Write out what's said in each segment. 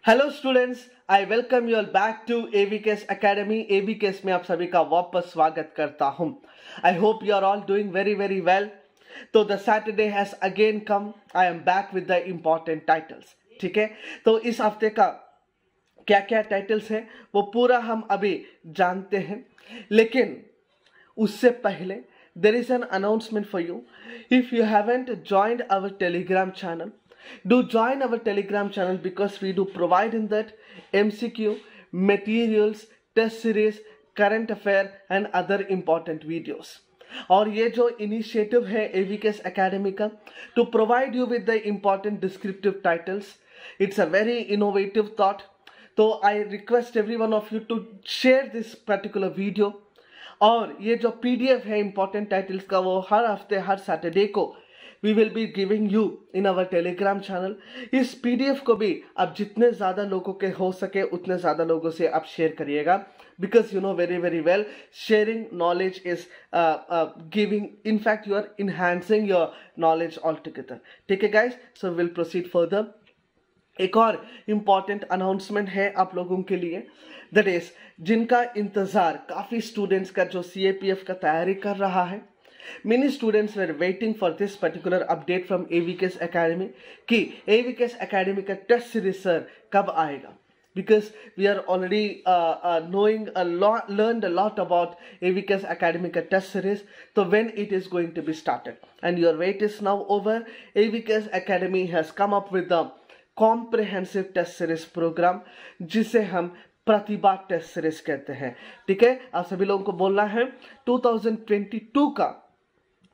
Hello students, I welcome you all back to AVKS Academy. AVKS में आप सभी का वापस स्वागत करता हूं। I hope you are all doing very very well. तो the Saturday has again come. I am back with the important titles. ठीक है, तो इस हफ्ते का क्या क्या टाइटल्स है वो पूरा हम अभी जानते हैं, लेकिन उससे पहले there is an announcement for you. If you haven't joined our Telegram channel, do join our Telegram channel because we do provide in that MCQ, materials, test series, current affair and other important videos. और ये जो initiative है AVKS Academy का to provide you with the important descriptive titles, it's a very innovative thought. तो I request every one of you to share this particular video. और ये जो PDF है इंपॉर्टेंट टाइटल्स का वो हर हफ्ते हर सैटरडे को we will be giving you in our Telegram channel. इस पीडीएफ को भी आप जितने ज़्यादा लोगों के हो सके उतने ज़्यादा लोगों से आप शेयर करिएगा, because you know very very well sharing knowledge is giving, in fact you are enhancing your knowledge all together. ठीक है guys, so will proceed further. एक और इम्पॉर्टेंट अनाउंसमेंट है आप लोगों के लिए, दैट इज जिनका इंतज़ार काफ़ी स्टूडेंट्स का जो CAPF का तैयारी कर रहा है। Many students were waiting for this particular update from AVKS Academy कि एवीकेएस एकेडमी का टेस्ट सीरीज सर कब आएगा, because we are already learned a lot about AVKS Academic test series. So when it is going to be started, and your wait is now over. AVKS Academy has come up with the comprehensive test series program, जिसे हम प्रतिभा test series कहते हैं। ठीक है, आप सभी लोगों को बोलना है 2022 का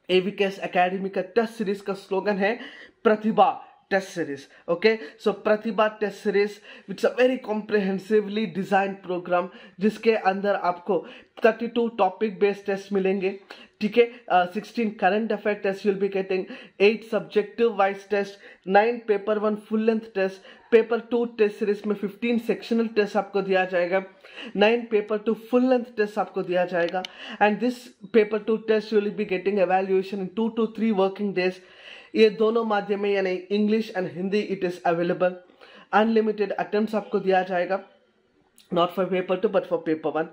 एवीकेएस एकेडमी का टेस्ट सीरीज का स्लोगन है Pratibha test series. Okay, so Pratibha test series it's a very comprehensively design program जिसके अंदर आपको 32 टॉपिक बेस्ड टेस्ट मिलेंगे। ठीक है, 16 current affair test you'll be getting, 8 subjective wise test, 9 paper 1 full length test, paper 2 test series में 15 sectional test आपको दिया जाएगा, 9 पेपर 2 फुल लेंथ टेस्ट आपको दिया जाएगा, and this paper 2 test you'll be getting evaluation in 2 to 3 working days. ये दोनों माध्यम में यानी English and Hindi it is available. Unlimited attempts आपको दिया जाएगा, not for paper 2 but for paper 1।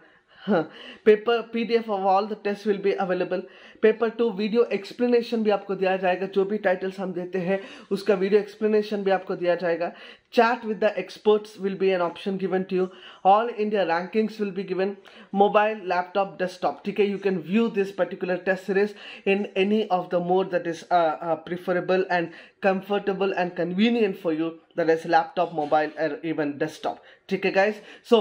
Paper PDF of all the test will be available. Paper 2 video explanation भी आपको दिया जाएगा, जो भी टाइटल्स हम देते हैं उसका वीडियो एक्सप्लेनेशन भी आपको दिया जाएगा। Chat with the experts will be an option given to you. All India rankings will be given, mobile, laptop, desktop. ठीक है, you can view this particular test series in any of the mode that is preferable and comfortable and convenient for you, that is laptop, mobile or even desktop. ठीक है guys, so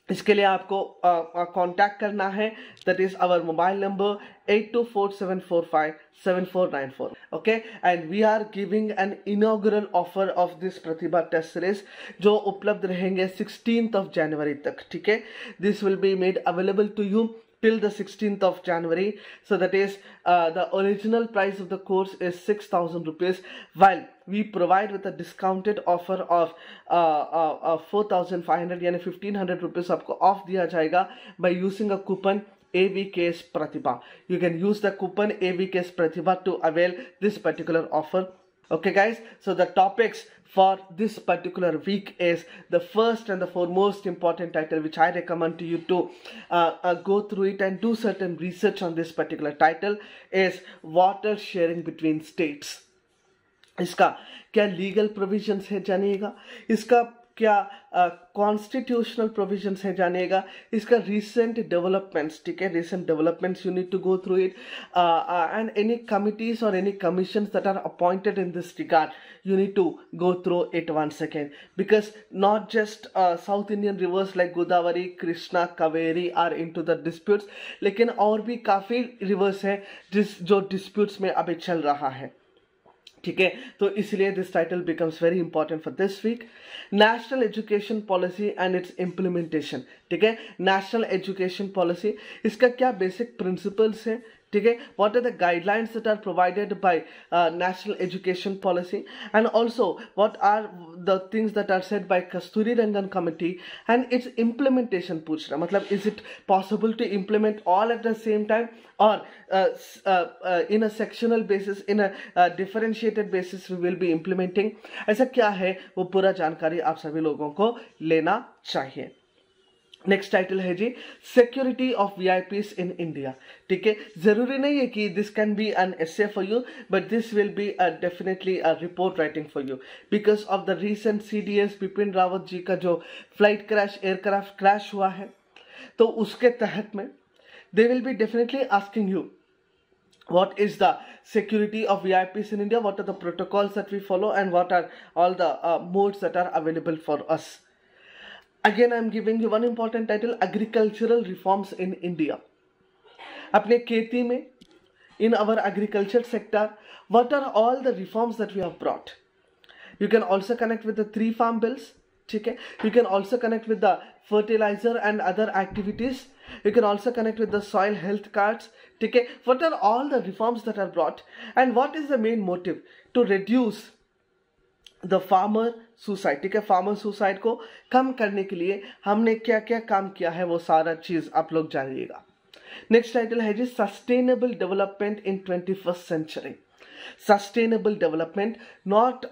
इसके लिए आपको contact करना है, that is our mobile number 8247457494। Okay, and we are giving an inaugural offer of this Pratibha test series जो उपलब्ध रहेंगे 16th जनवरी तक। ठीक है, this will be made available to you till the 16th January. So that is the original price of the course is 6,000 rupees, while we provide with a discounted offer of 4,500 यानी 1,500 rupees आपको of दिया जाएगा by using a coupon AVKS Pratibha. You can use the coupon AVKS Pratibha to avail this particular offer. Okay guys, so the topics for this particular week is the first and the foremost important title, which I recommend to you to go through it and do certain research on this particular title, is water sharing between states. इसका क्या legal provisions है जानिएगा, इसका क्या constitutional provisions है जानिएगा, इसका recent developments. ठीक है, recent developments you need to go through it, and any committees और any commissions that are appointed in this regard, you need to go through it once again, because not just South Indian rivers like Godavari, Krishna, Kaveri are into the disputes, लेकिन और भी काफ़ी reverse हैं जो disputes में अभी चल रहा है। ठीक है, तो इसलिए this title becomes very important for this week. National education policy and its implementation. ठीक है, नेशनल एजुकेशन पॉलिसी, इसका क्या बेसिक प्रिंसिपल्स है, ठीक है, what are the guidelines that are provided by national education policy, and also what are the things that are said by Kasturi Rangan committee and its implementation पूछ रहा, मतलब is it possible to implement all at the same time or in a sectional basis, in a differentiated basis we will be implementing, ऐसा क्या है वो पूरा जानकारी आप सभी लोगों को लेना चाहिए। नेक्स्ट टाइटल है the security of VIPs in India. ठीक है, जरूरी नहीं है कि this can be an essay for you, but this will be definitely a report writing for you because of the recent CDS Bipin Rawat ji का जो फ्लाइट क्रैश, एयरक्राफ्ट क्रैश हुआ है, तो उसके तहत में they will be definitely asking you what is the security of VIPs in India, what are the protocols that we follow, and what are all the modes that are available for us. Again, I am giving you one important title, agricultural reforms in India. अपने खेती में, in our agriculture sector, what are all the reforms that we have brought. You can also connect with the 3 farm bills. ठीक है, you can also connect with the fertilizer and other activities. You can also connect with the soil health cards. ठीक है, what are all the reforms that are brought and what is the main motive to reduce the farmer suicide. ठीक है, farmer suicide को कम करने के लिए हमने क्या क्या काम किया है, वो सारा चीज आप लोग जानिएगा। नेक्स्ट टाइटल है the sustainable development in 21st century. Sustainable development, not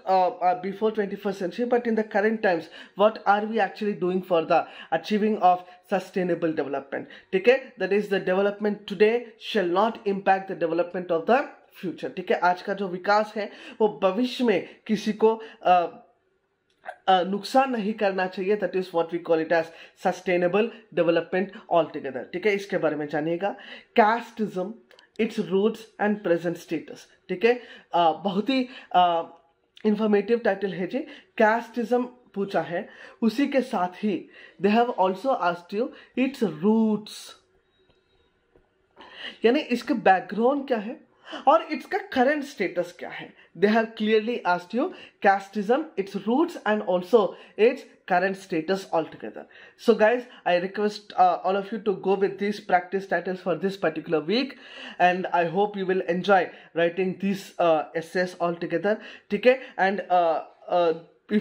before 21st century, but in the current times, what are we actually doing for the achieving of sustainable development? ठीक है, that is the development today shall not impact the development of the future. ठीक है, आज का जो विकास है वो भविष्य में किसी को नुकसान नहीं करना चाहिए। That is what we call it as sustainable development all together. ठीक है, इसके बारे में जानिएगा। Casteism, its roots and present status. ठीक है, बहुत ही इंफॉर्मेटिव टाइटल है जी। कास्टिज्म पूछा है, उसी के साथ ही they have also asked you its roots, यानी इसका बैकग्राउंड क्या है और इसका करंट स्टेटस क्या है। They have clearly asked you casteism, its roots and also its current status altogether. So guys, I request all of you to go with these practice titles for this particular week, and I hope you will enjoy writing these essays altogether. Okay, and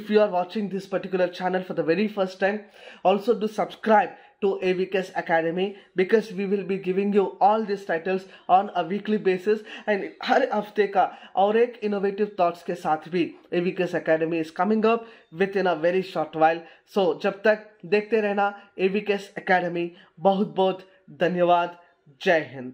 if you are watching this particular channel for the very first time, also do subscribe to AVKS Academy because we will be giving you all these titles on a weekly basis, and हर हफ्ते का और एक innovative thoughts के साथ भी AVKS Academy is coming up within a very short while. So जब तक देखते रहना AVKS Academy। बहुत बहुत धन्यवाद। जय हिंद।